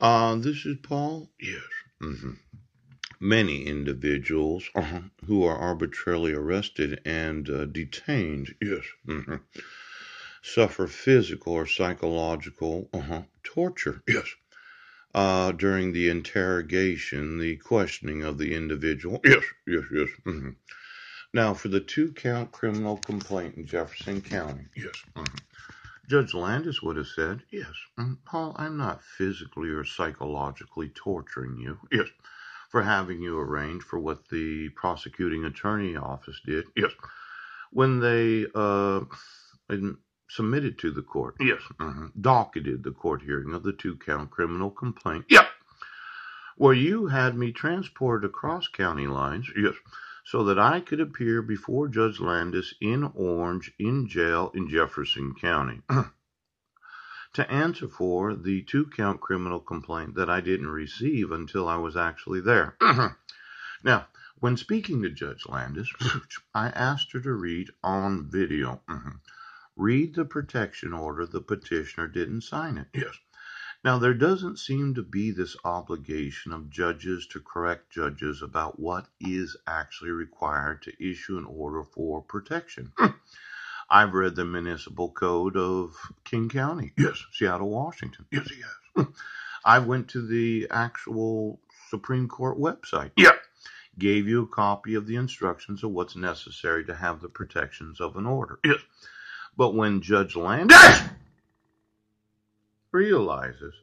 This is Paul. Yes. Many individuals who are arbitrarily arrested and detained, yes, suffer physical or psychological torture, yes, during the interrogation, the questioning of the individual, yes, yes, yes. Now, for the two-count criminal complaint in Jefferson County, yes, Judge Landis would have said, yes, Paul, I'm not physically or psychologically torturing you, yes, for having you arraigned for what the prosecuting attorney office did, yes, when they submitted to the court, yes, docketed the court hearing of the two-count criminal complaint, yep, where you had me transported across county lines, yes, so that I could appear before Judge Landis in Orange, in jail in Jefferson County, to answer for the two-count criminal complaint that I didn't receive until I was actually there. Now, when speaking to Judge Landis, I asked her to read on video. Read the protection order. The petitioner didn't sign it. Yes. Now, there doesn't seem to be this obligation of judges to correct judges about what is actually required to issue an order for protection. I've read the municipal code of King County. Yes. Seattle, Washington. Yes, yes. I went to the actual Supreme Court website. Yeah. Gave you a copy of the instructions of what's necessary to have the protections of an order. Yes. But when Judge Landis realizes,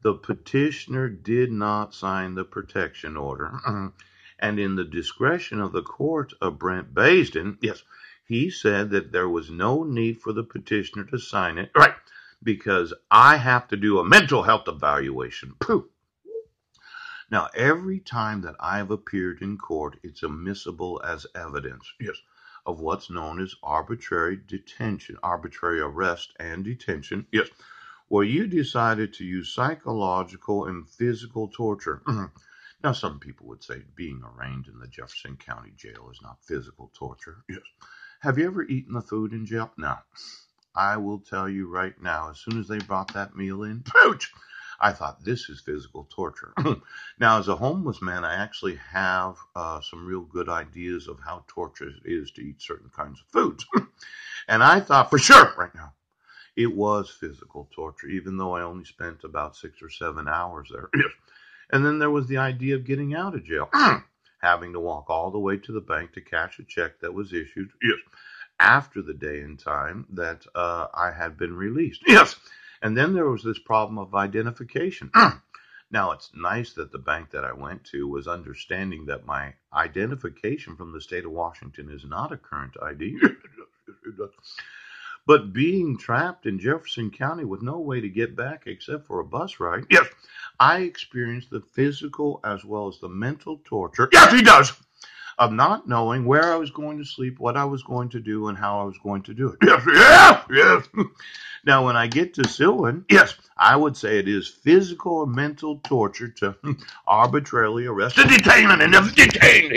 the petitioner did not sign the protection order, and in the discretion of the court of Brent Baisden, yes, he said that there was no need for the petitioner to sign it, right, because I have to do a mental health evaluation. Pooh. Now, every time that I've appeared in court, it's admissible as evidence, yes, of what's known as arbitrary detention, arbitrary arrest and detention, yes, where you decided to use psychological and physical torture. Now, some people would say being arraigned in the Jefferson County Jail is not physical torture. Yes. Have you ever eaten the food in jail? No. I will tell you right now, as soon as they brought that meal in, pooch, I thought, this is physical torture. Now, as a homeless man, I actually have some real good ideas of how torturous it is to eat certain kinds of foods. And I thought for sure right now, it was physical torture, even though I only spent about 6 or 7 hours there. Yes. And then there was the idea of getting out of jail, having to walk all the way to the bank to cash a check that was issued, yes, after the day and time that I had been released. Yes. And then there was this problem of identification. Now, it's nice that the bank that I went to was understanding that my identification from the state of Washington is not a current ID. But being trapped in Jefferson County with no way to get back except for a bus ride, yes, I experienced the physical as well as the mental torture, yes, he does, of not knowing where I was going to sleep, what I was going to do, and how I was going to do it. Yes, yes, yes. Now, when I get to Sylvan, yes, I would say it is physical or mental torture to arbitrarily arrest and detain, and detained.